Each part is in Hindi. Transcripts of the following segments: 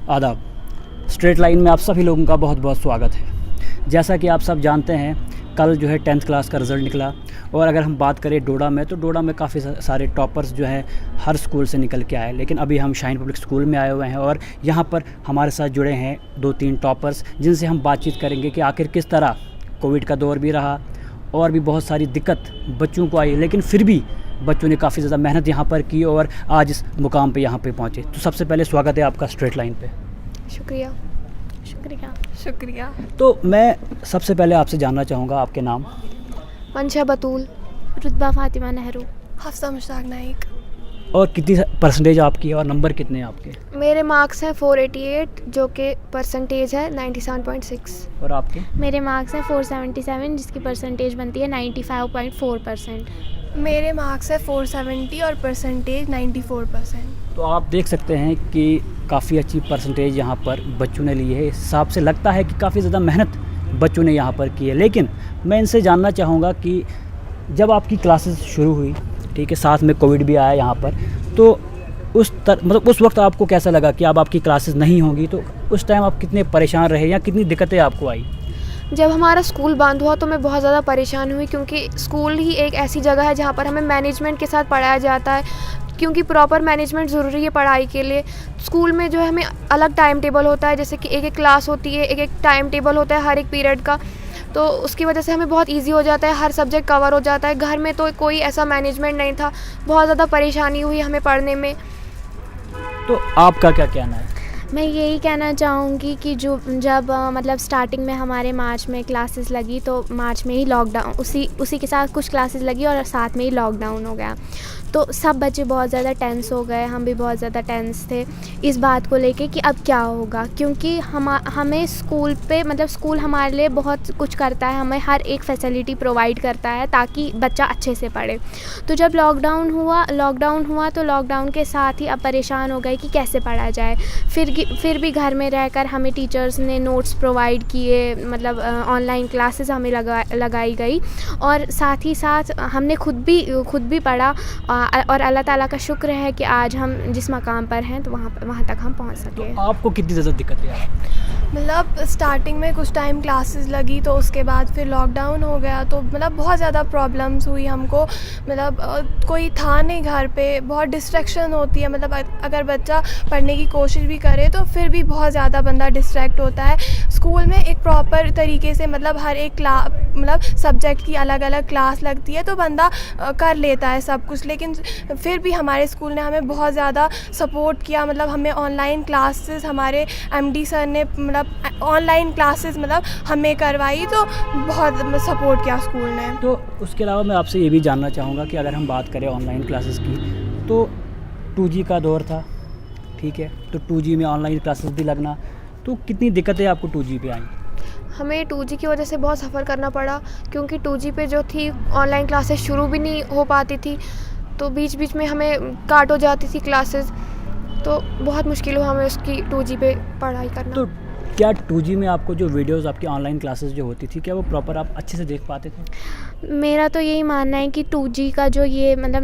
आदाब। स्ट्रेट लाइन में आप सभी लोगों का बहुत बहुत स्वागत है। जैसा कि आप सब जानते हैं, कल जो है 10th क्लास का रिज़ल्ट निकला और अगर हम बात करें डोडा में, तो डोडा में काफ़ी सारे टॉपर्स जो हैं हर स्कूल से निकल के आए। लेकिन अभी हम शाइन पब्लिक स्कूल में आए हुए हैं और यहाँ पर हमारे साथ जुड़े हैं 2-3 टॉपर्स, जिनसे हम बातचीत करेंगे कि आखिर किस तरह कोविड का दौर भी रहा और भी बहुत सारी दिक्कत बच्चों को आई, लेकिन फिर भी बच्चों ने काफ़ी ज़्यादा मेहनत यहाँ पर की और आज इस मुकाम पे यहाँ पे पहुँचे। तो सबसे पहले स्वागत है आपका स्ट्रेट लाइन पे। शुक्रिया शुक्रिया शुक्रिया। तो मैं सबसे पहले आपसे जानना चाहूँगा आपके नाम। मंशा बतूल, रुतबा फातिमा नेहरू, हफ्सा मुश्ताक नाइक। और कितनी परसेंटेज आपकी है और नंबर कितने हैं आपके? मेरे मार्क्स हैं 488 जो कि परसेंटेज है 97.6। और आपके? मेरे मार्क्स हैं 477 जिसकी परसेंटेज बनती है 95.4%। मेरे मार्क्स है 470 और परसेंटेज 94%। तो आप देख सकते हैं कि काफ़ी अच्छी परसेंटेज यहाँ पर बच्चों ने ली है। इस हिसाब से लगता है कि काफ़ी ज़्यादा मेहनत बच्चों ने यहाँ पर की है। लेकिन मैं इनसे जानना चाहूँगा कि जब आपकी क्लासेस शुरू हुई, ठीक है, साथ में कोविड भी आया यहाँ पर, तो उस वक्त आपको कैसा लगा कि अब आपकी क्लासेस नहीं होंगी? तो उस टाइम आप कितने परेशान रहे या कितनी दिक्कतें आपको आई? जब हमारा स्कूल बंद हुआ तो मैं बहुत ज़्यादा परेशान हुई, क्योंकि स्कूल ही एक ऐसी जगह है जहाँ पर हमें मैनेजमेंट के साथ पढ़ाया जाता है, क्योंकि प्रॉपर मैनेजमेंट ज़रूरी है पढ़ाई के लिए। स्कूल में जो है हमें अलग टाइम टेबल होता है, जैसे कि एक एक क्लास होती है, एक एक टाइम टेबल होता है हर एक पीरियड का, तो उसकी वजह से हमें बहुत इजी हो जाता है, हर सब्जेक्ट कवर हो जाता है। घर में तो कोई ऐसा मैनेजमेंट नहीं था, बहुत ज़्यादा परेशानी हुई हमें पढ़ने में। तो आपका क्या कहना है? मैं यही कहना चाहूँगी कि जब मतलब स्टार्टिंग में हमारे मार्च में क्लासेस लगी, तो मार्च में ही लॉकडाउन, उसी के साथ कुछ क्लासेस लगी और साथ में ही लॉकडाउन हो गया। तो सब बच्चे बहुत ज़्यादा टेंस हो गए, हम भी बहुत ज़्यादा टेंस थे इस बात को लेके कि अब क्या होगा, क्योंकि हमें स्कूल पे मतलब स्कूल हमारे लिए बहुत कुछ करता है, हमें हर एक फैसिलिटी प्रोवाइड करता है ताकि बच्चा अच्छे से पढ़े। तो जब लॉकडाउन हुआ तो लॉकडाउन के साथ ही अब परेशान हो गए कि कैसे पढ़ा जाए। फिर भी घर में रहकर हमें टीचर्स ने नोट्स प्रोवाइड किए, मतलब ऑनलाइन क्लासेस हमें लगाई गई और साथ ही साथ हमने खुद भी पढ़ा और अल्लाह ताला का शुक्र है कि आज हम जिस मकाम पर हैं तो वहाँ तक हम पहुँच सके। तो आपको कितनी ज़्यादा दिक्कतें आई? मतलब स्टार्टिंग में कुछ टाइम क्लासेस लगी, तो उसके बाद फिर लॉकडाउन हो गया, तो मतलब बहुत ज़्यादा प्रॉब्लम्स हुई हमको। मतलब कोई था नहीं घर पे, बहुत डिस्ट्रैक्शन होती है। मतलब अगर बच्चा पढ़ने की कोशिश भी करे तो फिर भी बहुत ज़्यादा बंदा डिस्ट्रैक्ट होता है। स्कूल में एक प्रॉपर तरीके से मतलब हर एक मतलब सब्जेक्ट की अलग अलग क्लास लगती है, तो बंदा कर लेता है सब कुछ। लेकिन फिर भी हमारे स्कूल ने हमें बहुत ज़्यादा सपोर्ट किया। मतलब हमें ऑनलाइन क्लासेस, हमारे एमडी सर ने मतलब ऑनलाइन क्लासेस मतलब हमें करवाई, तो बहुत सपोर्ट किया स्कूल ने। तो उसके अलावा मैं आपसे ये भी जानना चाहूँगा कि अगर हम बात करें ऑनलाइन क्लासेस की, तो 2G का दौर था, ठीक है, तो 2G में ऑनलाइन क्लासेस भी लगना, तो कितनी दिक्कतें आपको 2G पे आई? हमें 2G की वजह से बहुत सफ़र करना पड़ा, क्योंकि 2G पे जो थी ऑनलाइन क्लासेस शुरू भी नहीं हो पाती थी, तो बीच बीच में हमें काट हो जाती थी क्लासेस, तो बहुत मुश्किल हुआ हमें उसकी 2G पे पढ़ाई करना। तो क्या 2G में आपको जो वीडियोस आपकी ऑनलाइन क्लासेस जो होती थी, क्या वो प्रॉपर आप अच्छे से देख पाते थे? मेरा तो यही मानना है कि 2G का जो ये मतलब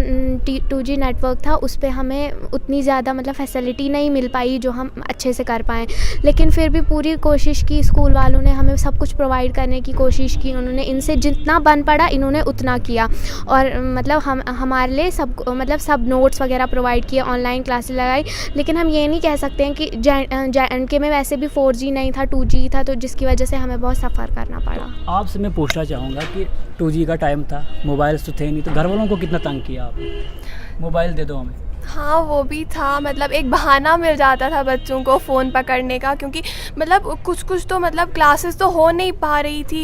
2G नेटवर्क था, उस पे हमें उतनी ज़्यादा मतलब फैसिलिटी नहीं मिल पाई जो हम अच्छे से कर पाएँ। लेकिन फिर भी पूरी कोशिश की, स्कूल वालों ने हमें सब कुछ प्रोवाइड करने की कोशिश की। उन्होंने इनसे जितना बन पड़ा इन्होंने उतना किया और मतलब हमारे लिए सब नोट्स वगैरह प्रोवाइड किए, ऑनलाइन क्लासेस लगाई। लेकिन हम ये नहीं कह सकते हैं कि JNK में वैसे भी 4G नहीं था, 2G था, तो जिसकी वजह से हमें बहुत सफ़र करना पड़ा। आपसे मैं पूछना चाहूँगा कि 2G का टाइम था, मोबाइल्स तो थे नहीं, तो घर वालों को कितना तंग किया आपने? मोबाइल दे दो हमें। हाँ, वो भी था। मतलब एक बहाना मिल जाता था बच्चों को फ़ोन पकड़ने का, क्योंकि मतलब कुछ तो मतलब क्लासेस तो हो नहीं पा रही थी।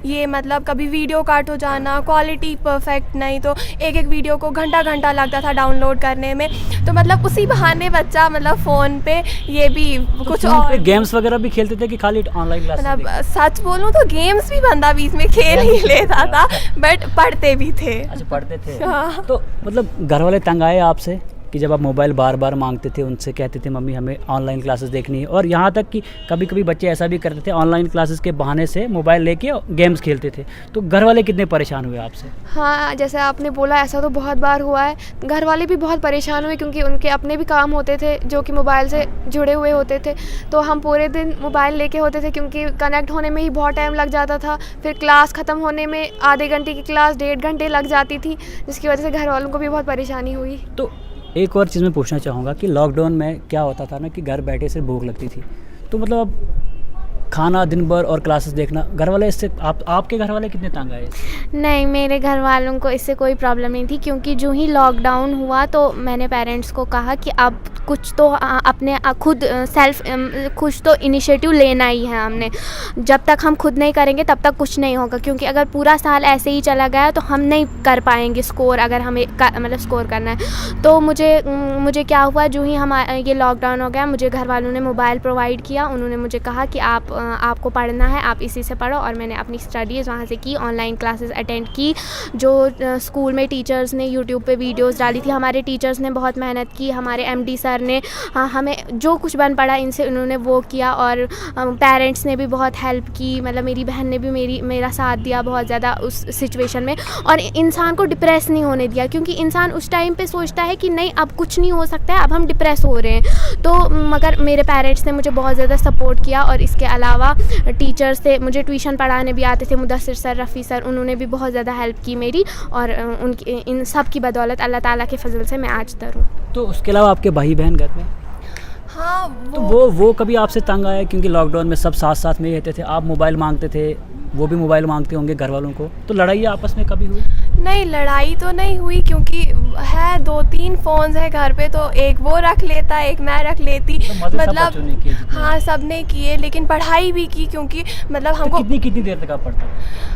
ये मतलब कभी वीडियो काट हो जाना, क्वालिटी परफेक्ट नहीं, तो एक वीडियो को घंटा लगता था डाउनलोड करने में। तो मतलब उसी बहाने बच्चा मतलब फ़ोन पे ये भी तो कुछ और गेम्स वगैरह भी खेलते थे कि खाली ऑनलाइन क्लास? मतलब सच बोलूँ तो गेम्स भी बंदा बीच में खेल ही लेता था, बट पढ़ते भी थे। अच्छा, पढ़ते थे। हाँ। तो मतलब घर वाले तंग आए आपसे कि जब आप मोबाइल बार बार मांगते थे, उनसे कहते थे मम्मी हमें ऑनलाइन क्लासेस देखनी है, और यहाँ तक कि कभी कभी बच्चे ऐसा भी करते थे ऑनलाइन क्लासेस के बहाने से मोबाइल लेके गेम्स खेलते थे, तो घर वाले कितने परेशान हुए आपसे? हाँ, जैसे आपने बोला ऐसा तो बहुत बार हुआ है। घर वाले भी बहुत परेशान हुए क्योंकि उनके अपने भी काम होते थे जो कि मोबाइल से जुड़े हुए होते थे, तो हम पूरे दिन मोबाइल लेके होते थे क्योंकि कनेक्ट होने में ही बहुत टाइम लग जाता था। फिर क्लास ख़त्म होने में आधे घंटे की क्लास 1.5 घंटे लग जाती थी, जिसकी वजह से घर वालों को भी बहुत परेशानी हुई। तो एक और चीज़ मैं पूछना चाहूँगा कि लॉकडाउन में क्या होता था ना कि घर बैठे से भूख लगती थी, तो मतलब अब खाना दिन भर और क्लासेस देखना, घर वाले इससे आपके घर वाले कितने तंग आए? नहीं, मेरे घर वालों को इससे कोई प्रॉब्लम नहीं थी क्योंकि जो ही लॉकडाउन हुआ तो मैंने पेरेंट्स को कहा कि अब कुछ तो अपने खुद कुछ तो इनिशिएटिव लेना ही है हमने। जब तक हम खुद नहीं करेंगे तब तक कुछ नहीं होगा, क्योंकि अगर पूरा साल ऐसे ही चला गया तो हम नहीं कर पाएंगे स्कोर, अगर हमें मतलब स्कोर करना है। तो मुझे क्या हुआ, जो ही ये लॉकडाउन हो गया, मुझे घर वालों ने मोबाइल प्रोवाइड किया। उन्होंने मुझे कहा कि आपको पढ़ना है, आप इसी से पढ़ो, और मैंने अपनी स्टडीज़ वहाँ से की, ऑनलाइन क्लासेस अटेंड की। जो स्कूल में टीचर्स ने यूट्यूब पे वीडियोस डाली थी, हमारे टीचर्स ने बहुत मेहनत की, हमारे एमडी सर ने हमें जो कुछ बन पड़ा इनसे उन्होंने वो किया, और पेरेंट्स ने भी बहुत हेल्प की। मतलब मेरी बहन ने भी मेरा साथ दिया बहुत ज़्यादा उस सिचुएशन में, और इंसान को डिप्रेस नहीं होने दिया, क्योंकि इंसान उस टाइम पे सोचता है कि नहीं अब कुछ नहीं हो सकता है, अब हम डिप्रेस हो रहे हैं। तो मगर मेरे पेरेंट्स ने मुझे बहुत ज़्यादा सपोर्ट किया, और इसके अलावा टीचर्स थे, मुझे ट्यूशन पढ़ाने भी आते थे, मुदस्सिर सर, रफ़ी सर, उन्होंने भी बहुत ज़्यादा हेल्प की मेरी, और उनकी इन सब की बदौलत अल्लाह ताला के फजल से मैं आज तक हूँ। तो उसके अलावा आपके भाई बहन घर में, हाँ, तो वो कभी आपसे तंग आए? क्योंकि लॉकडाउन में सब साथ साथ में ही रहते थे, आप मोबाइल मांगते थे, वो भी मोबाइल मांगते होंगे घर वालों को, तो लड़ाई आपस में कभी हुई? नहीं, लड़ाई तो नहीं हुई क्योंकि है 2-3 फ़ोन्स है घर पे, तो एक वो रख लेता, एक मैं रख लेती। तो मज़े सब मतलब बच्चों ने किए जितने? हाँ, सब ने किए, लेकिन पढ़ाई भी की क्योंकि मतलब तो हमको कितनी देर तक आप पढ़ते?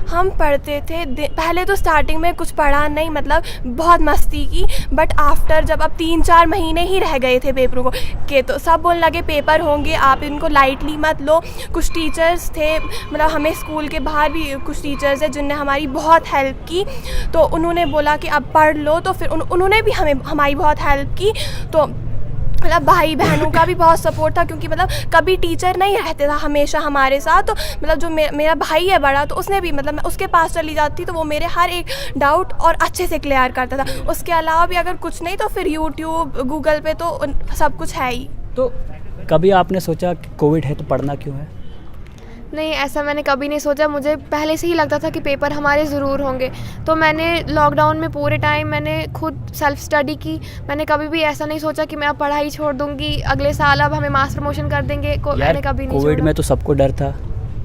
हम पढ़ते थे पहले तो स्टार्टिंग में कुछ पढ़ा नहीं, मतलब बहुत मस्ती की, बट आफ्टर जब अब 3-4 महीने ही रह गए थे पेपरों को के, तो सब बोलने लगे पेपर होंगे, आप इनको लाइटली मत लो। कुछ टीचर्स थे, मतलब हमें स्कूल के बाहर भी कुछ टीचर्स हैं जिनने हमारी बहुत हेल्प की, तो उन्होंने बोला कि अब पढ़ लो, तो फिर उन्होंने भी हमारी बहुत हेल्प की। तो मतलब भाई बहनों का भी बहुत सपोर्ट था, क्योंकि मतलब कभी टीचर नहीं रहते था हमेशा हमारे साथ। तो मतलब जो मेरा भाई है बड़ा, तो उसने भी मतलब मैं उसके पास चली जाती तो वो मेरे हर एक डाउट और अच्छे से क्लियर करता था। उसके अलावा भी अगर कुछ नहीं तो फिर यूट्यूब, गूगल पे तो सब कुछ है ही। तो कभी आपने सोचा कि कोविड है तो पढ़ना क्यों है? नहीं, ऐसा मैंने कभी नहीं सोचा। मुझे पहले से ही लगता था कि पेपर हमारे ज़रूर होंगे, तो मैंने लॉकडाउन में पूरे टाइम मैंने खुद सेल्फ स्टडी की। मैंने कभी भी ऐसा नहीं सोचा कि मैं अब पढ़ाई छोड़ दूंगी, अगले साल अब हमें मास प्रमोशन कर देंगे, मैंने कभी नहीं कोविड छोड़ा। में तो सबको डर था,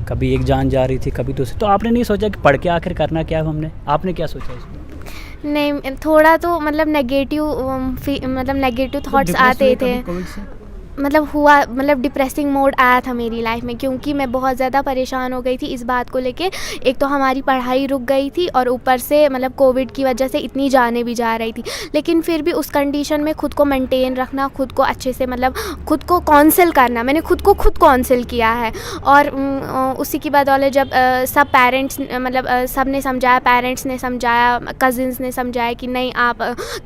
कभी एक जान जा रही थी, कभी दूसरी, तो आपने नहीं सोचा कि पढ़ के आखिर करना क्या है हमने? आपने क्या सोचा इसमें? नहीं, थोड़ा तो मतलब नेगेटिव थॉट्स आते थे, कोविड से? मतलब डिप्रेसिंग मोड आया था मेरी लाइफ में, क्योंकि मैं बहुत ज़्यादा परेशान हो गई थी इस बात को लेके। एक तो हमारी पढ़ाई रुक गई थी, और ऊपर से मतलब कोविड की वजह से इतनी जाने भी जा रही थी, लेकिन फिर भी उस कंडीशन में खुद को मेंटेन रखना, खुद को अच्छे से मतलब खुद को काउंसिल करना, मैंने खुद काउंसिल किया है। और उसी की बदौलत जब सब पेरेंट्स मतलब सब ने समझाया, पेरेंट्स ने समझाया, कज़िन्स ने समझाया कि नहीं आप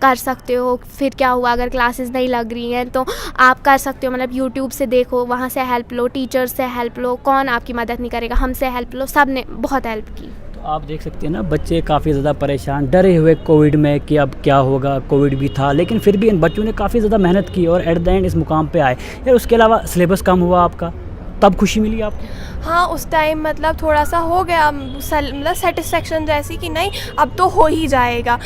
कर सकते हो। फिर क्या हुआ, अगर क्लासेस नहीं लग रही हैं तो आप कर सकते हो, मतलब यूट्यूब से देखो, वहाँ से हेल्प लो, टीचर्स से हेल्प लो, कौन आपकी मदद नहीं करेगा, हमसे हेल्प लो, सब ने बहुत हेल्प की। तो आप देख सकते हैं ना, बच्चे काफ़ी ज़्यादा परेशान, डरे हुए कोविड में कि अब क्या होगा, कोविड भी था, लेकिन फिर भी इन बच्चों ने काफ़ी ज़्यादा मेहनत की और एट द एंड इस मुकाम पे आए। यार उसके अलावा सिलेबस कम हुआ आपका, तब खुशी मिली आपको? हाँ, उस टाइम मतलब थोड़ा सा हो गया, मतलब सेटिस्फेक्शन जैसी कि नहीं अब तो हो ही जाएगा,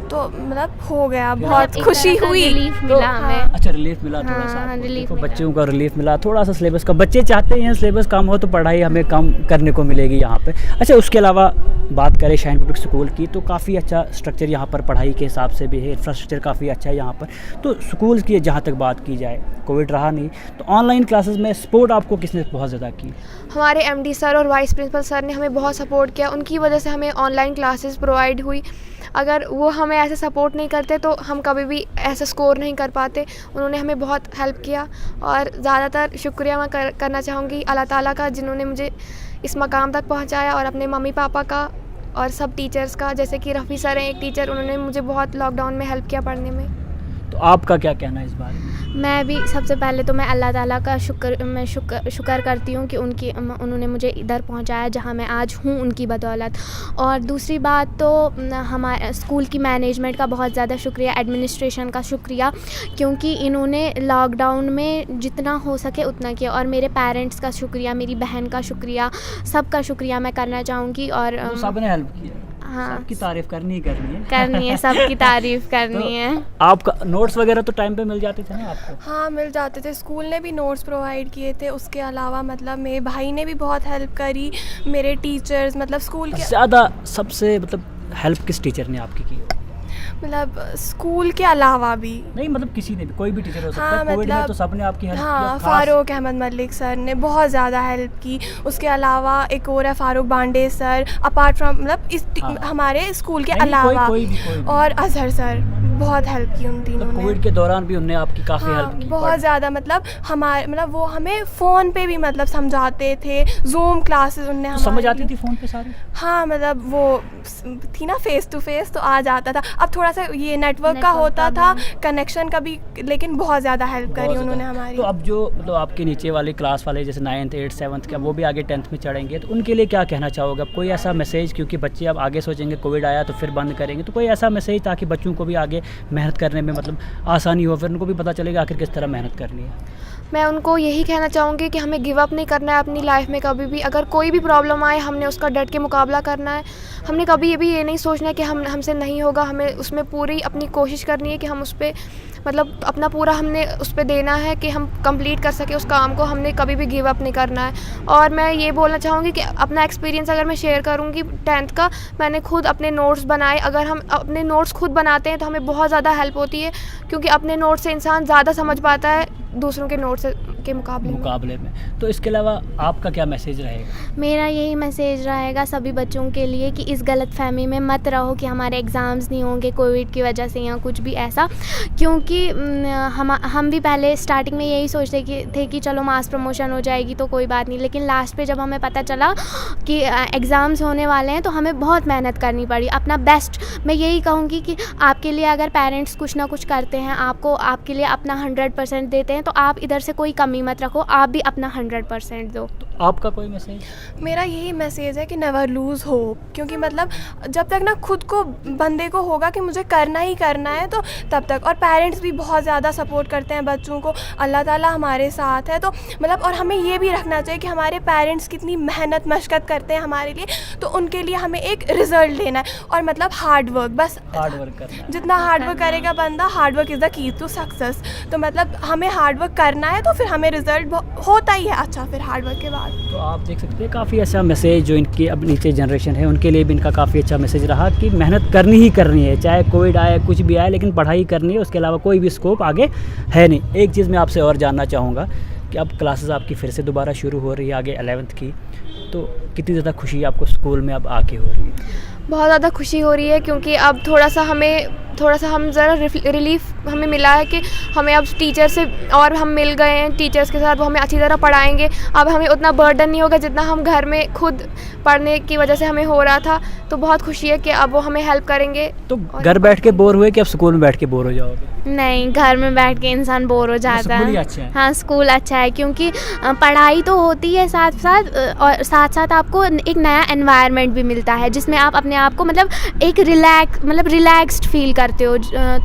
तो मतलब हो गया, बहुत खुशी हुई। रिलीफ मिला हमें। अच्छा, रिलीफ मिला थोड़ा सा हाँ, आपको। रिलीफ देखो, मिला। बच्चों का रिलीफ मिला थोड़ा सा सिलेबस का। बच्चे चाहते हैं सिलेबस कम हो तो पढ़ाई हमें कम करने को मिलेगी यहाँ पे। अच्छा, उसके अलावा बात करें शाइन पब्लिक स्कूल की, तो काफ़ी अच्छा स्ट्रक्चर यहाँ पर पढ़ाई के हिसाब से भी है, इंफ्रास्ट्रक्चर काफ़ी अच्छा है यहाँ पर। तो स्कूल की जहाँ तक बात की जाए, कोविड रहा नहीं, तो ऑनलाइन क्लासेस में सपोर्ट आपको किसने बहुत ज़्यादा की? हमारे एमडी सर और वाइस प्रिंसिपल सर ने हमें बहुत सपोर्ट किया, उनकी वजह से हमें ऑनलाइन क्लासेस प्रोवाइड हुई। अगर वो हमें ऐसे सपोर्ट नहीं करते तो हम कभी भी ऐसा स्कोर नहीं कर पाते। उन्होंने हमें बहुत हेल्प किया, और ज़्यादातर शुक्रिया मैं करना चाहूँगी अल्लाह ताला का, जिन्होंने मुझे इस मकाम तक पहुँचाया, और अपने मम्मी पापा का और सब टीचर्स का, जैसे कि रफ़ी सर हैं एक टीचर, उन्होंने मुझे बहुत लॉकडाउन में हेल्प किया पढ़ने में। तो आपका क्या कहना है इस बारे में? मैं भी सबसे पहले तो मैं अल्लाह ताला का शुक्र करती हूँ कि उन्होंने मुझे इधर पहुँचाया जहाँ मैं आज हूँ, उनकी बदौलत। और दूसरी बात तो हमारे स्कूल की मैनेजमेंट का बहुत ज़्यादा शुक्रिया, एडमिनिस्ट्रेशन का शुक्रिया, क्योंकि इन्होंने लॉकडाउन में जितना हो सके उतना किया। और मेरे पेरेंट्स का शुक्रिया, मेरी बहन का शुक्रिया, सबका शुक्रिया मैं करना चाहूँगी। और तो सबने हेल्प किया। हाँ, सबकी तारीफ करनी है सबकी तारीफ करनी है। आपका नोट्स वगैरह तो टाइम पे मिल जाते थे ना आपको? हाँ, मिल जाते थे। स्कूल ने भी नोट्स प्रोवाइड किए थे। उसके अलावा मतलब मेरे भाई ने भी बहुत हेल्प करी, मेरे टीचर्स मतलब स्कूल के ज़्यादा सबसे मतलब हेल्प किस टीचर ने आपकी की? मतलब स्कूल के अलावा भी नहीं मतलब किसी ने भी, कोई भी टीचर हो सकता हाँ, है। कोविड में मतलब तो सबने आपकी हेल्प हाँ, किया। फ़ारूक अहमद मलिक सर ने बहुत ज़्यादा हेल्प की। उसके अलावा एक और है Farooq Bande sir, apart from मतलब इस हाँ। हमारे स्कूल के नहीं, अलावा कोई भी। और अजहर सर, बहुत हेल्प की उन तीनों मतलब ने। कोविड के दौरान भी उनने आपकी काफ़ी हाँ, हेल्प की। बहुत ज़्यादा मतलब हमारे मतलब वो हमें फ़ोन पे भी मतलब समझाते थे, जूम क्लासेस उनने तो हमारे समझ आती लिए- थी फ़ोन पे सारी? हाँ, मतलब वो थी ना फेस टू फेस, तो आ जाता था। अब थोड़ा सा ये नेटवर्क का होता था, कनेक्शन का भी, लेकिन बहुत ज़्यादा हेल्प करी बहुत उन्होंने ज़्यादा। हमारी। तो अब जो मतलब आपके नीचे वाले क्लास वाले जैसे 9th 8th 7th का, वो भी आगे 10th में चढ़ेंगे, तो उनके लिए क्या कहना चाहोगे? अब कोई ऐसा मैसेज, क्योंकि बच्चे अब आगे सोचेंगे कोविड आया तो फिर बंद करेंगे, तो कोई ऐसा मैसेज ताकि बच्चों को भी आगे मेहनत करने में मतलब आसानी हो, फिर उनको भी पता चलेगा आखिर किस तरह मेहनत करनी है? मैं उनको यही कहना चाहूँगी कि हमें गिव अप नहीं करना है अपनी लाइफ में कभी भी। अगर कोई भी प्रॉब्लम आए, हमने उसका डट के मुकाबला करना है। हमने कभी भी ये नहीं सोचना है कि हमसे नहीं होगा। हमें उसमें पूरी अपनी कोशिश करनी है कि हम उस पे मतलब अपना पूरा हमने उस पे देना है कि हम कंप्लीट कर सके उस काम को। हमने कभी भी गिव अप नहीं करना है। और मैं ये बोलना चाहूँगी कि अपना एक्सपीरियंस अगर मैं शेयर करूँगी 10th का, मैंने खुद अपने नोट्स बनाए। अगर हम अपने नोट्स खुद बनाते हैं तो हमें बहुत ज़्यादा हेल्प होती है, क्योंकि अपने नोट्स से इंसान ज़्यादा समझ पाता है दूसरों के नोट्स के मुकाबले में। तो इसके अलावा आपका क्या मैसेज रहेगा? मेरा यही मैसेज रहेगा सभी बच्चों के लिए कि इस गलतफहमी में मत रहो कि हमारे एग्ज़ाम्स नहीं होंगे कोविड की वजह से या कुछ भी ऐसा, क्योंकि हम भी पहले स्टार्टिंग में यही सोचते थे कि चलो मास प्रमोशन हो जाएगी तो कोई बात नहीं, लेकिन लास्ट पे जब हमें पता चला कि एग्ज़ाम्स होने वाले हैं तो हमें बहुत मेहनत करनी पड़ी, अपना बेस्ट। मैं यही कहूँगी कि आपके लिए अगर पेरेंट्स कुछ ना कुछ करते हैं, आपके लिए अपना 100% देते हैं, तो आप इधर से कोई कमी मत रखो, आप भी अपना 100% दो। तो आपका कोई मैसेज? मेरा यही मैसेज है कि नेवर लूज़ होप, क्योंकि मतलब जब तक ना खुद को बंदे को होगा कि मुझे करना ही करना है तो तब तक। और पेरेंट्स भी बहुत ज़्यादा सपोर्ट करते हैं बच्चों को, अल्लाह ताला हमारे साथ है। तो मतलब और हमें ये भी रखना चाहिए कि हमारे पेरेंट्स कितनी मेहनत मशक्क़त करते हैं हमारे लिए, तो उनके लिए हमें एक रिज़ल्ट लेना है। और मतलब हार्ड वर्क, बस हार्ड वर्क करना है। जितना हार्ड वर्क करेगा बंदा, hard work is the key to success. तो मतलब हमें हार्ड वर्क करना है तो फिर हमें रिज़ल्ट होता ही है अच्छा फिर हार्ड वर्क के बाद। तो आप देख सकते हैं काफ़ी अच्छा मैसेज जो इनकी अब नीचे जनरेशन है उनके लिए भी इनका काफ़ी अच्छा मैसेज रहा कि मेहनत करनी ही करनी है, चाहे कोविड आए कुछ भी आए, लेकिन पढ़ाई करनी है। उसके अलावा कोई भी स्कोप आगे है नहीं। एक चीज़ मैं आपसे और जानना चाहूँगा कि अब क्लासेस आपकी फिर से दोबारा शुरू हो रही है आगे 11th की, तो कितनी ज़्यादा खुशी आपको स्कूल में अब आके हो रही है? बहुत ज़्यादा खुशी हो रही है, क्योंकि अब थोड़ा सा हम ज़रा रिलीफ हमें मिला है कि हमें अब टीचर से और हम मिल गए हैं टीचर्स के साथ, वो हमें अच्छी तरह पढ़ाएंगे। अब हमें उतना बर्डन नहीं होगा जितना हम घर में खुद पढ़ने की वजह से हमें हो रहा था। तो बहुत खुशी है कि अब वो हमें हेल्प करेंगे। तो घर बैठ के बोर हुए कि अब स्कूल में बैठ के बोर हो जाओगे? नहीं, घर में बैठ के इंसान बोर हो जाता स्कूल ही है। अच्छा है। हाँ, स्कूल अच्छा है, क्योंकि पढ़ाई तो होती है साथ साथ, और साथ साथ आपको एक नया एनवायरनमेंट भी मिलता है जिसमें आप अपने आप को मतलब एक रिलैक्स्ड फील करते हो।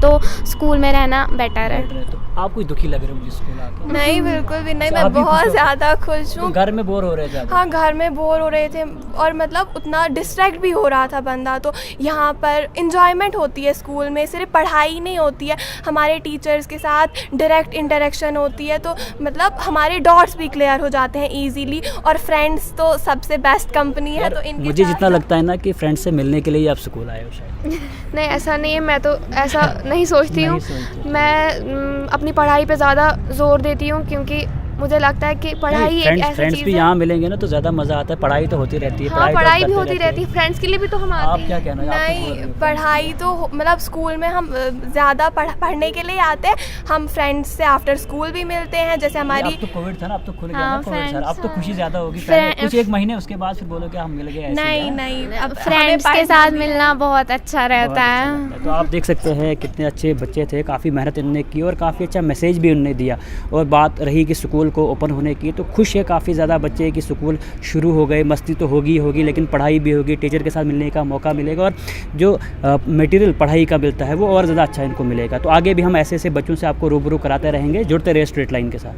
तो स्कूल में रहना बेटर है। तो आप कुछ दुखी लग रहे हो मुझे स्कूल आके? नहीं, बिल्कुल भी नहीं, आप मैं भी खुश बहुत हो? ज़्यादा खुश तो हूँ। घर में बोर हो रहे थे? हाँ, घर में बोर हो रहे थे और मतलब उतना डिस्ट्रैक्ट भी हो रहा था बंदा। तो यहाँ पर इंजॉयमेंट होती है स्कूल में, सिर्फ पढ़ाई नहीं होती है, हमारे टीचर्स के साथ डायरेक्ट इंटरेक्शन होती है। तो मतलब हमारे डॉट्स भी क्लियर हो जाते हैं इजीली, और फ्रेंड्स तो सबसे बेस्ट कंपनी है। तो इनके मुझे साथ जितना लगता है ना कि फ्रेंड से मिलने के लिए ही आप स्कूल आए हो शायद। नहीं, ऐसा नहीं है, मैं तो ऐसा नहीं सोचती हूँ। नहीं सोचते। मैं अपनी पढ़ाई पे ज़्यादा ज़ोर देती हूँ, क्योंकि मुझे लगता है कि पढ़ाई एक ऐसी फ्रेंड्स चीज़ भी है। यहाँ मिलेंगे ना तो ज़्यादा मज़ा आता है। पढ़ाई तो होती रहती है, हाँ, तो पढ़ाई आप भी करते होती रहती है, फ्रेंड्स के लिए भी तो हम आप आते क्या हैं। कहना है? आप तो बोल रहे नहीं, हो, पढ़ाई तो मतलब स्कूल में हम ज़्यादा पढ़ने के लिए आते हैं। हम फ्रेंड्स से आफ्टर स्कूल भी मिलते हैं, जैसे हमारी अब तो कोविड था ना, अब तो खुल गया हाँ, ना कोविड सर, friends, अब तो खुशी ज़्यादा होगी। Friend- पहले कुछ एक महीने उसके बाद फिर बोलोगे हम मिल गए, ऐसे ही नहीं है। नहीं अब फ्रेंड्स हमें के पढ़ना साथ भी है। मिलना बहुत अच्छा बहुत रहता अच्छा है। लगता है। तो आप देख सकते हैं कितने अच्छे बच्चे थे, काफ़ी मेहनत इन्होंने की और काफ़ी अच्छा मैसेज भी उन्होंने दिया। और बात रही कि स्कूल को ओपन होने की, तो खुश है काफ़ी ज़्यादा बच्चे कि स्कूल शुरू हो गए। मस्ती तो होगी ही होगी, लेकिन पढ़ाई भी होगी, टीचर के साथ मिलने का मौका मिलेगा और जो मटेरियल पढ़ाई का मिलता है वो और ज़्यादा अच्छा इनको मिलेगा। तो आगे भी हम ऐसे ऐसे बच्चों से आपको रूबरू कराते रहेंगे। जुड़ते रहे स्ट्रेट लाइन के साथ।